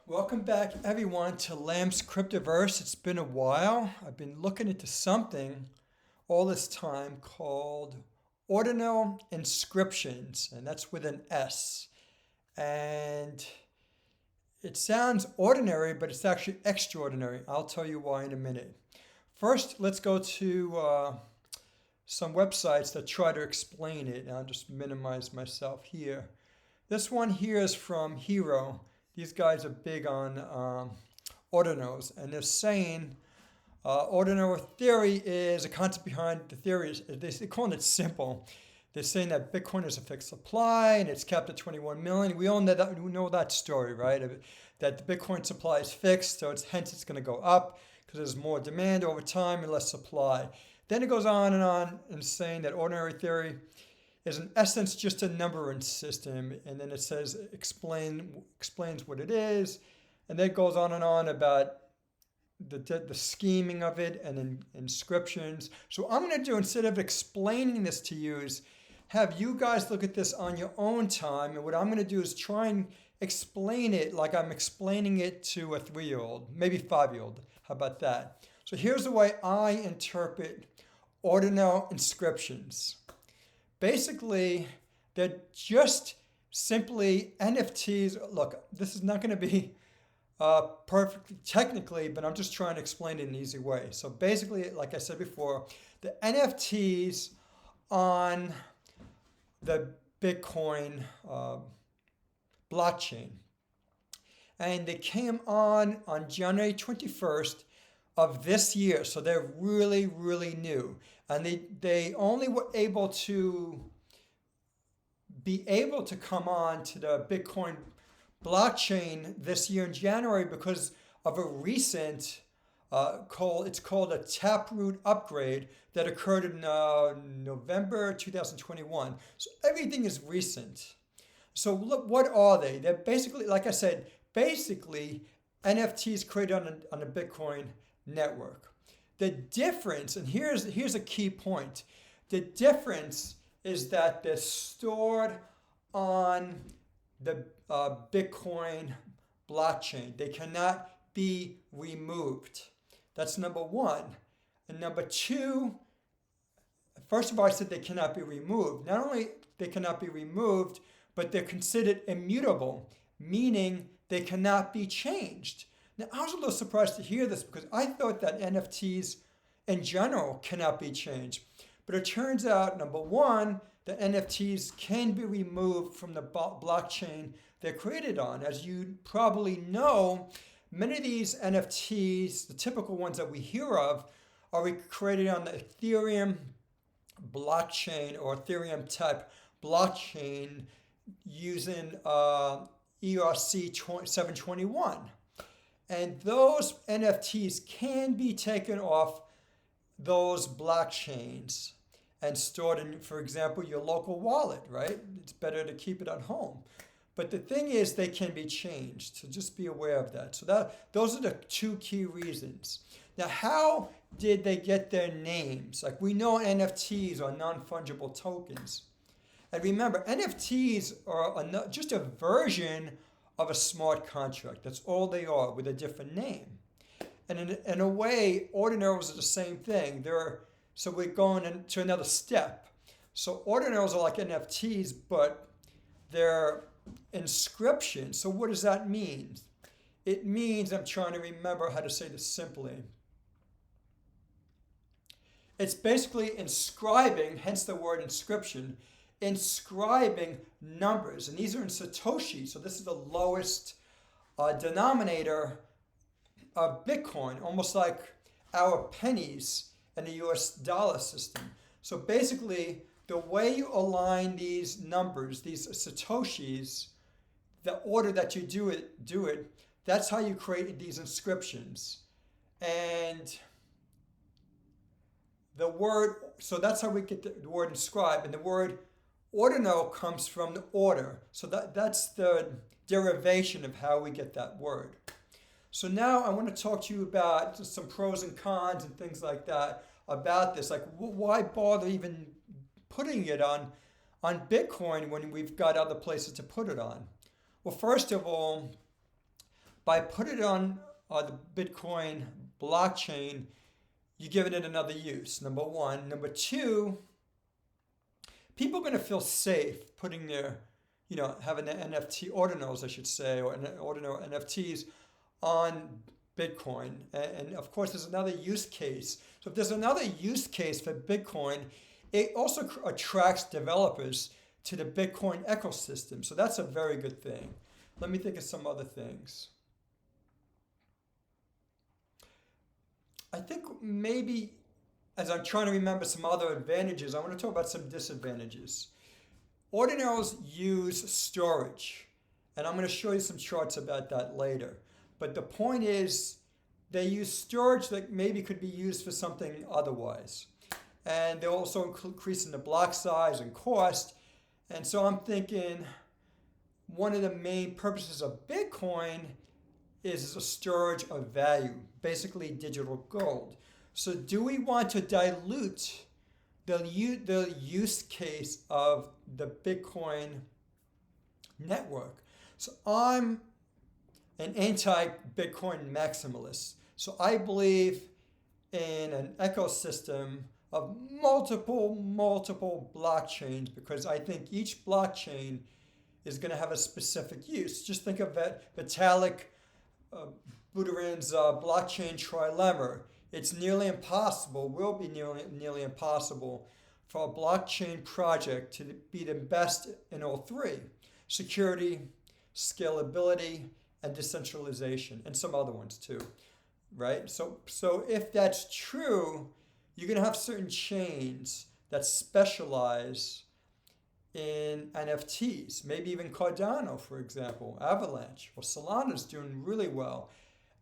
Welcome back, everyone, to Lamb's Cryptoverse. It's been a while. I've been looking into something all this time called Ordinal Inscriptions, and that's with an S. And it sounds ordinary, but it's actually extraordinary. I'll tell you why in a minute. First, let's go to some websites that try to explain it. I'll just minimize myself here. This one here is from Hiro. These guys are big on ordinals, and they're saying ordinal theory is a concept behind the theory. They're calling it simple. They're saying that Bitcoin is a fixed supply and it's capped at 21 million. We all know that story, right? That the Bitcoin supply is fixed, so hence it's going to go up because there's more demand over time and less supply. Then it goes on and saying that ordinary theory is in essence just a numbering system, and then it says explains what it is, and then it goes on about the scheming of it and inscriptions. So I'm going to do, instead of explaining this to you, is have you guys look at this on your own time, and what I'm going to do is try and explain it like I'm explaining it to a 3-year-old, maybe 5-year-old. How about that? So here's the way I interpret ordinal inscriptions. Basically, they're just simply NFTs. Look, this is not going to be perfect technically, but I'm just trying to explain it in an easy way. So basically, like I said before, the NFTs on the Bitcoin blockchain. And they came on January 21st of this year. So they're really, really new. And they only were able to come on to the Bitcoin blockchain this year in January because of a recent it's called a taproot upgrade that occurred in November 2021. So everything is recent. So look, what are they? They're basically, like I said, NFTs created on a Bitcoin network. The difference, and here's a key point, the difference is that they're stored on the Bitcoin blockchain. They cannot be removed. That's number one. And number two, first of all, I said they cannot be removed. Not only they cannot be removed, but they're considered immutable, meaning they cannot be changed. Now, I was a little surprised to hear this because I thought that NFTs in general cannot be changed. But it turns out, number one, that NFTs can be removed from the blockchain they're created on. As you probably know, many of these NFTs, the typical ones that we hear of, are created on the Ethereum blockchain or Ethereum type blockchain using ERC 721. And those NFTs can be taken off those blockchains and stored in, for example, your local wallet, right? It's better to keep it at home. But the thing is, they can be changed. So just be aware of that. So those are the two key reasons. Now, how did they get their names? Like, we know NFTs are non-fungible tokens. And remember, NFTs are just a version of a smart contract. That's all they are, with a different name. And in a way, ordinals are the same thing. So we're going into another step. So ordinals are like NFTs, but they're inscriptions. So what does that mean? It means, I'm trying to remember how to say this simply. It's basically inscribing, hence the word inscription, inscribing numbers. And these are in Satoshi. So this is the lowest denominator of Bitcoin, almost like our pennies in the US dollar system. So basically, the way you align these numbers, these Satoshis, the order that you do it, that's how you create these inscriptions. And the word, so that's how we get the word inscribe. And the word ordinal comes from the order. So that's the derivation of how we get that word. So now I want to talk to you about just some pros and cons and things like that about this. Like, why bother even putting it on Bitcoin when we've got other places to put it on? Well, first of all, by putting it on the Bitcoin blockchain, you're giving it another use, number one. Number two, people are going to feel safe putting their, having the NFT ordinals, I should say, or ordinal NFTs on Bitcoin. And of course, there's another use case. So if there's another use case for Bitcoin, it also attracts developers to the Bitcoin ecosystem. So that's a very good thing. Let me think of some other things. I think maybe, as I'm trying to remember some other advantages, I want to talk about some disadvantages. Ordinals use storage, and I'm going to show you some charts about that later. But the point is, they use storage that maybe could be used for something otherwise. And they're also increasing the block size and cost. And so I'm thinking one of the main purposes of Bitcoin is a storage of value, basically digital gold. So do we want to dilute the use case of the Bitcoin network? So I'm an anti-Bitcoin maximalist. So I believe in an ecosystem of multiple blockchains, because I think each blockchain is going to have a specific use. Just think of Vitalik Buterin's blockchain trilemma. It's nearly impossible, will be nearly impossible, for a blockchain project to be the best in all three: security, scalability, and decentralization, and some other ones too, right? So if that's true, you're going to have certain chains that specialize in NFTs, maybe even Cardano, for example, Avalanche, or Solana's doing really well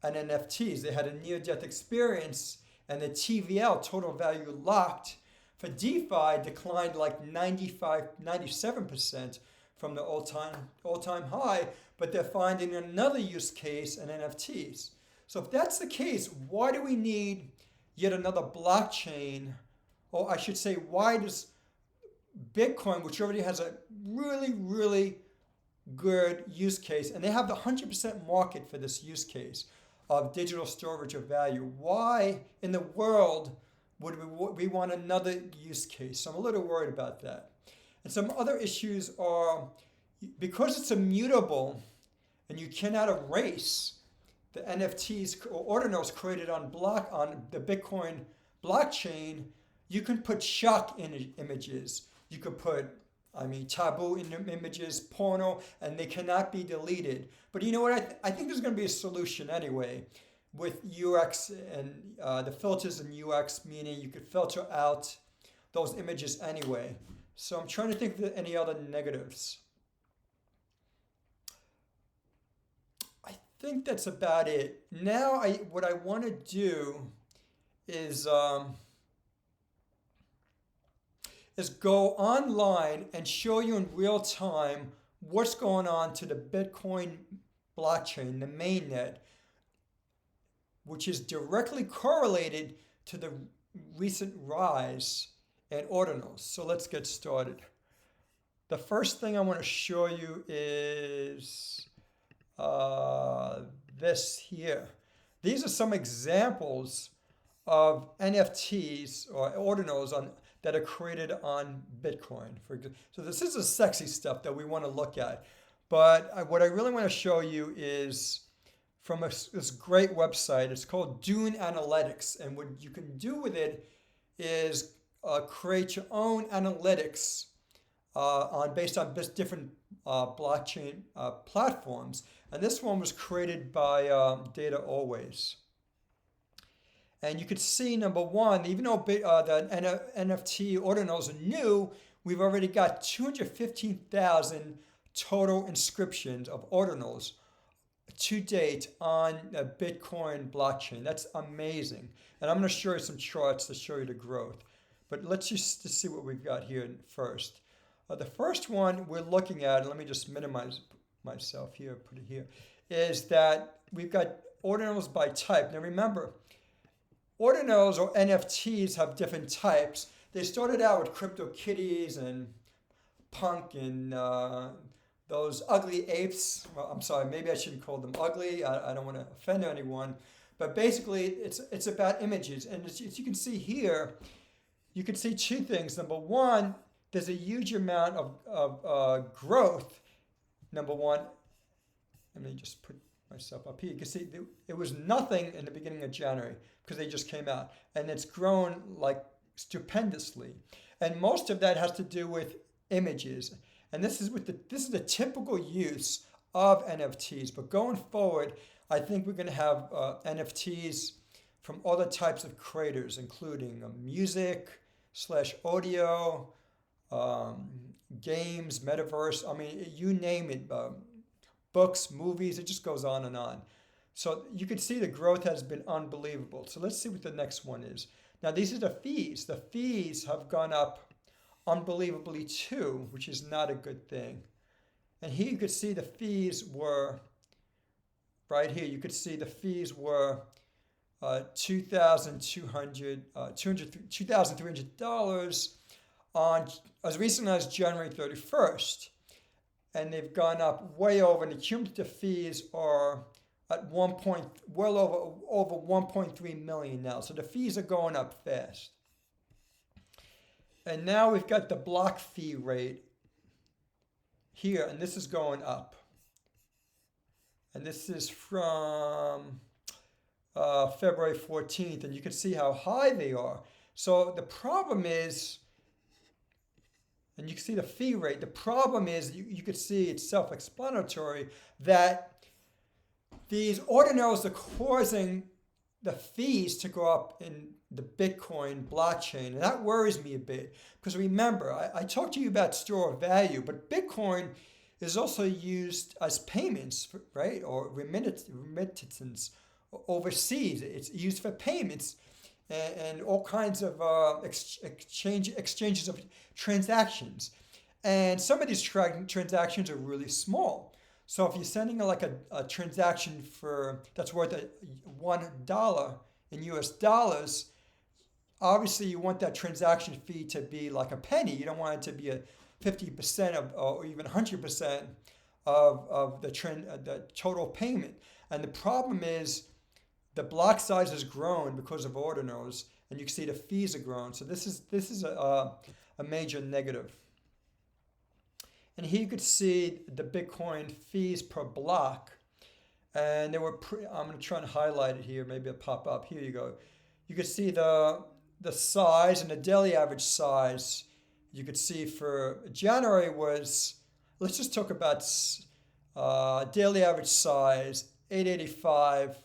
on NFTs. They had a near-death experience, and the TVL, total value locked, for DeFi declined like 97% from the all-time high, but they're finding another use case in NFTs. So if that's the case, why do we need yet another blockchain? Or I should say, why does Bitcoin, which already has a really good use case, and they have the 100% market for this use case of digital storage of value, why in the world would we want another use case? So I'm a little worried about that. And some other issues are, because it's immutable and you cannot erase the NFTs or ordinals created on the Bitcoin blockchain, you can put shock images. You could put, taboo images, porno, and they cannot be deleted. But you know what? I think there's going to be a solution anyway with UX and the filters in UX, meaning you could filter out those images anyway. So I'm trying to think of any other negatives. I think that's about it. Now, what I want to do is go online and show you in real time what's going on to the Bitcoin blockchain, the mainnet, which is directly correlated to the recent rise in ordinals. So let's get started. The first thing I want to show you is this here. These are some examples of NFTs or ordinals that are created on Bitcoin. So this is the sexy stuff that we want to look at. But what I really want to show you is from this great website. It's called Dune Analytics. And what you can do with it is create your own analytics based on different blockchain platforms. And this one was created by Data Always. And you could see, number one, even though the NFT ordinals are new, we've already got 215,000 total inscriptions of ordinals to date on a Bitcoin blockchain. That's amazing. And I'm going to show you some charts to show you the growth. But let's just see what we've got here first. The first one we're looking at, and let me just minimize myself here, put it here, is that we've got ordinals by type. Now remember, ordinals or NFTs have different types. They started out with CryptoKitties and punk and those ugly apes. Well, I'm sorry, maybe I shouldn't call them ugly. I don't want to offend anyone. But basically, it's about images. And as you can see here, you can see two things. Number one, there's a huge amount of growth. Number one, let me just put myself up here. You can see it was nothing in the beginning of January because they just came out. And it's grown like stupendously. And most of that has to do with images. And this is the typical use of NFTs. But going forward, I think we're going to have NFTs from other types of creators, including music / audio, games, metaverse. I mean, you name it. Books, movies, it just goes on and on. So you can see the growth has been unbelievable. So let's see what the next one is. Now, these are the fees. The fees have gone up unbelievably too, which is not a good thing. And here you could see the fees were, right here, you could see the fees were $2,300 on as recently as January 31st. And they've gone up way over, and the cumulative fees are at well over 1.3 million now. So the fees are going up fast. And now we've got the block fee rate here, and this is going up. And this is from February 14th, and you can see how high they are. So the problem is, and you can see the fee rate, the problem is, you can see it's self-explanatory, that these ordinals are causing the fees to go up in the Bitcoin blockchain. And that worries me a bit, because remember, I talked to you about store of value, but Bitcoin is also used as payments, right? Or remittance overseas. It's used for payments and all kinds of exchanges of transactions. And some of these transactions are really small. So if you're sending like a transaction that's worth $1 in US dollars, obviously you want that transaction fee to be like a penny. You don't want it to be a 50% or even 100% of the total payment. And the problem is the block size has grown because of ordinals, and you can see the fees have grown. So this is a major negative. And here you could see the Bitcoin fees per block. And they were, I'm going to try and highlight it here. Maybe it'll pop up. Here you go. You can see the size and the daily average size. You could see for January was, let's just talk about daily average size, 885,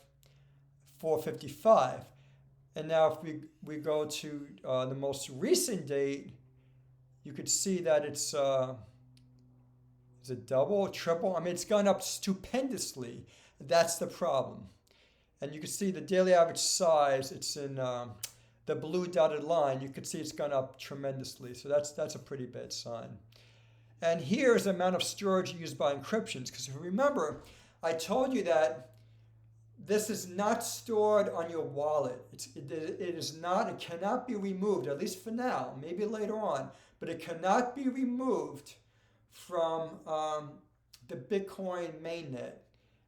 455. And now if we go to the most recent date, you could see that it's, is it double, triple? I mean, it's gone up stupendously. That's the problem. And you can see the daily average size, it's in the blue dotted line. You can see it's gone up tremendously. So that's a pretty bad sign. And here's the amount of storage used by encryptions. Because if you remember, I told you that this is not stored on your wallet. It cannot be removed, at least for now, maybe later on, but it cannot be removed from the Bitcoin mainnet.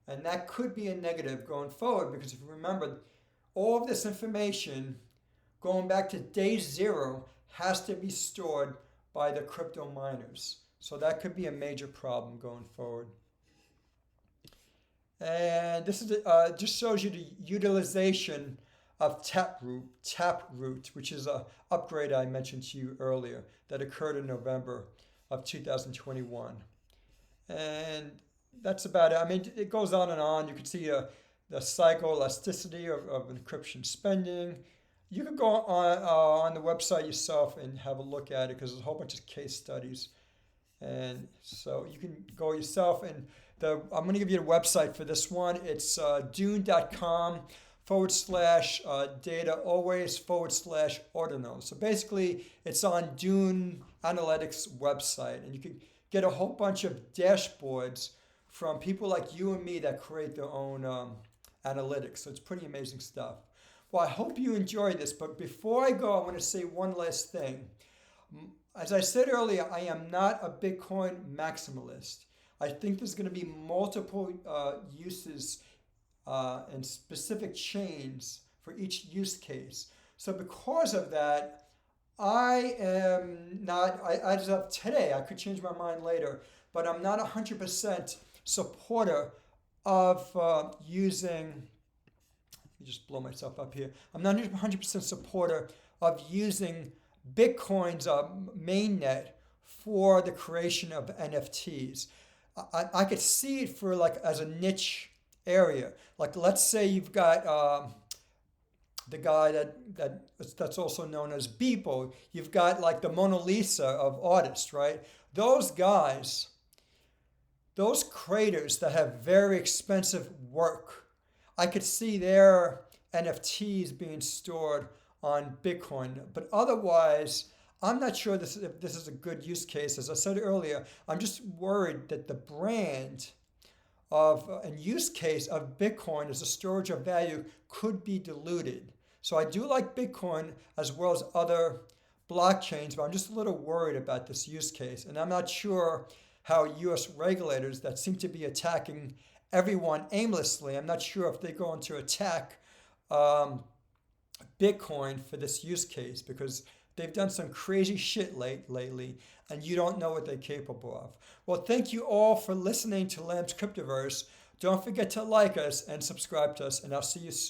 And that could be a negative going forward, because if you remember, all of this information going back to day zero has to be stored by the crypto miners. So that could be a major problem going forward. And this is just shows you the utilization of Taproot, which is an upgrade I mentioned to you earlier that occurred in November of 2021. And that's about it. I mean, it goes on and on. You can see the psychoelasticity of encryption spending. You can go on the website yourself and have a look at it, because there's a whole bunch of case studies. And so you can go yourself. And I'm going to give you a website for this one. It's dune.com/data always /ordinals. So basically, it's on Dune Analytics website. And you can get a whole bunch of dashboards from people like you and me that create their own analytics. So it's pretty amazing stuff. Well, I hope you enjoyed this, but before I go, I want to say one last thing. As I said earlier, I am not a Bitcoin maximalist. I think there's going to be multiple uses and specific chains for each use case. So because of that, I am not, as of today, I could change my mind later, but I'm not 100% supporter of using, let me just blow myself up here. I'm not 100% supporter of using Bitcoin's mainnet for the creation of NFTs. I could see it for like as a niche area. Like let's say you've got the guy that's also known as Beeple. You've got like the Mona Lisa of artists, right? Those guys, those creators that have very expensive work, I could see their NFTs being stored on Bitcoin. But otherwise, I'm not sure if this is a good use case. As I said earlier, I'm just worried that the brand of and use case of Bitcoin as a storage of value could be diluted. So I do like Bitcoin as well as other blockchains, but I'm just a little worried about this use case. And I'm not sure how US regulators that seem to be attacking everyone aimlessly, I'm not sure if they're going to attack Bitcoin for this use case, because they've done some crazy shit lately, and you don't know what they're capable of. Well, thank you all for listening to Lamb's Cryptoverse. Don't forget to like us and subscribe to us, and I'll see you soon.